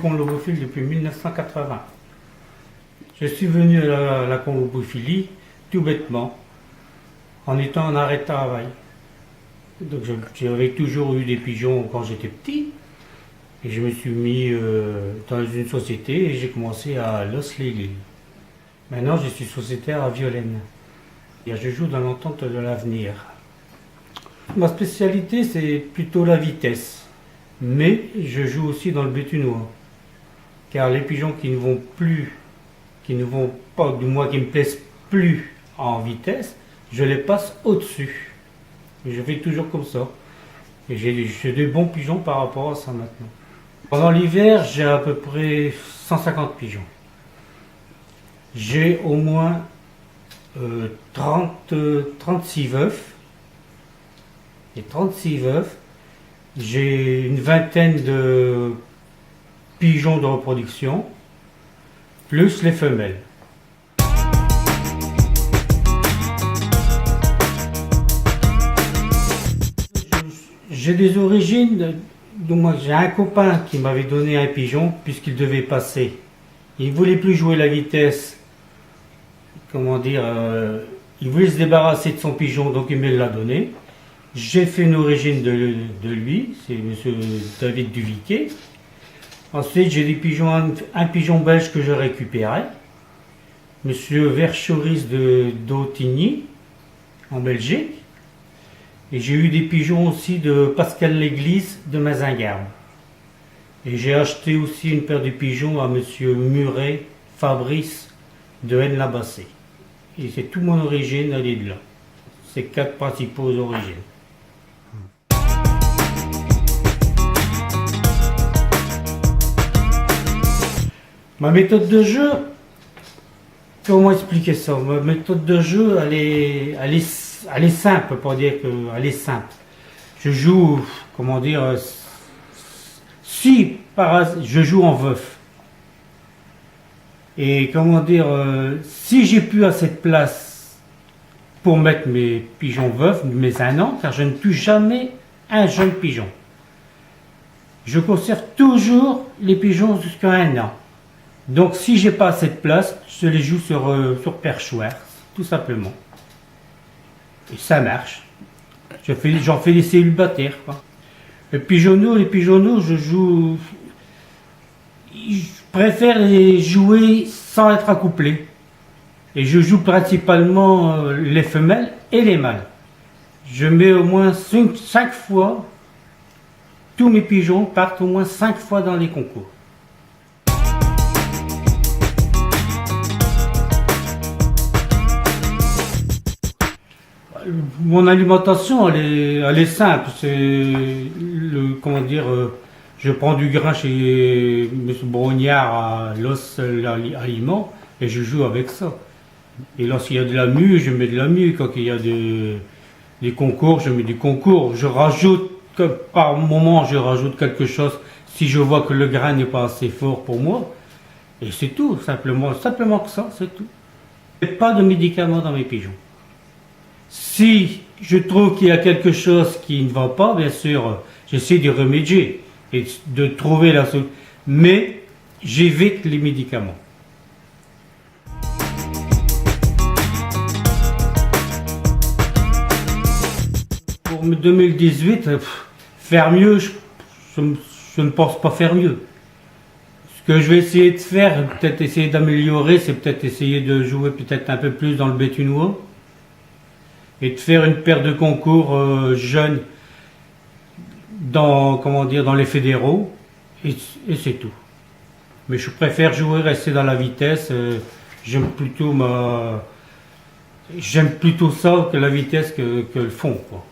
conlobophile depuis 1980. Je suis venu à la conlobophilie tout bêtement, en étant en arrêt de travail. Donc j'avais toujours eu des pigeons quand j'étais petit, et je me suis mis dans une société et j'ai commencé à Los-les-Lilles. Maintenant je suis sociétaire à Violaine. Et je joue dans l'entente de l'avenir. Ma spécialité c'est plutôt la vitesse, mais je joue aussi dans le bétunois. Car les pigeons qui ne vont pas, du moins qui ne me plaisent plus en vitesse, je les passe au-dessus. Et je fais toujours comme ça. Et j'ai des bons pigeons par rapport à ça maintenant. Pendant l'hiver, j'ai à peu près 150 pigeons. J'ai au moins 36 veufs. Et 36 veufs. J'ai une vingtaine de pigeons de reproduction, plus les femelles. J'ai des origines, donc j'ai un copain qui m'avait donné un pigeon puisqu'il devait passer. Il ne voulait plus jouer la vitesse, comment dire, il voulait se débarrasser de son pigeon, donc il me l'a donné. J'ai fait une origine de lui, c'est M. David Duviquet. Ensuite, j'ai des pigeons, un pigeon belge que je récupérais, M. Verchoris d'Autigny, en Belgique. Et j'ai eu des pigeons aussi de Pascal Léglise de Mazingarbe. Et j'ai acheté aussi une paire de pigeons à M. Muret Fabrice de Aisne-la-Bassée. Et c'est toute mon origine, elle est de là. Ces 4 principaux origines. Ma méthode de jeu, comment expliquer ça? Ma méthode de jeu, elle est simple, pour dire qu'elle est simple. Je joue, comment dire, je joue en veuf. Et comment dire, si j'ai plus assez de place pour mettre mes pigeons veufs, mes 1 an, car je ne tue jamais un jeune pigeon. Je conserve toujours les pigeons jusqu'à 1 an. Donc si j'ai pas assez de place, je les joue sur perchoir, tout simplement. Et ça marche. J'en fais des célibataires, quoi. Les pigeonneaux, je préfère les jouer sans être accouplé. Et je joue principalement les femelles et les mâles. Je mets au moins 5 fois, tous mes pigeons partent au moins 5 fois dans les concours. Mon alimentation, elle est simple. C'est comment dire, je prends du grain chez M. Brognard à l'os aliment et je joue avec ça. Et lorsqu'il y a de la mue, je mets de la mue. Quand il y a des concours, je mets du concours. Je rajoute, par moment, je rajoute quelque chose si je vois que le grain n'est pas assez fort pour moi. Et c'est tout, simplement que ça, c'est tout. Et pas de médicaments dans mes pigeons. Si je trouve qu'il y a quelque chose qui ne va pas, bien sûr, j'essaie de remédier et de trouver la solution. Mais j'évite les médicaments. Pour 2018, faire mieux, je ne pense pas faire mieux. Ce que je vais essayer de faire, peut-être essayer d'améliorer, c'est peut-être essayer de jouer peut-être un peu plus dans le bétunois. Et de faire une paire de concours jeunes dans les fédéraux, et c'est tout. Mais je préfère rester dans la vitesse. J'aime plutôt ça que la vitesse que le fond, quoi.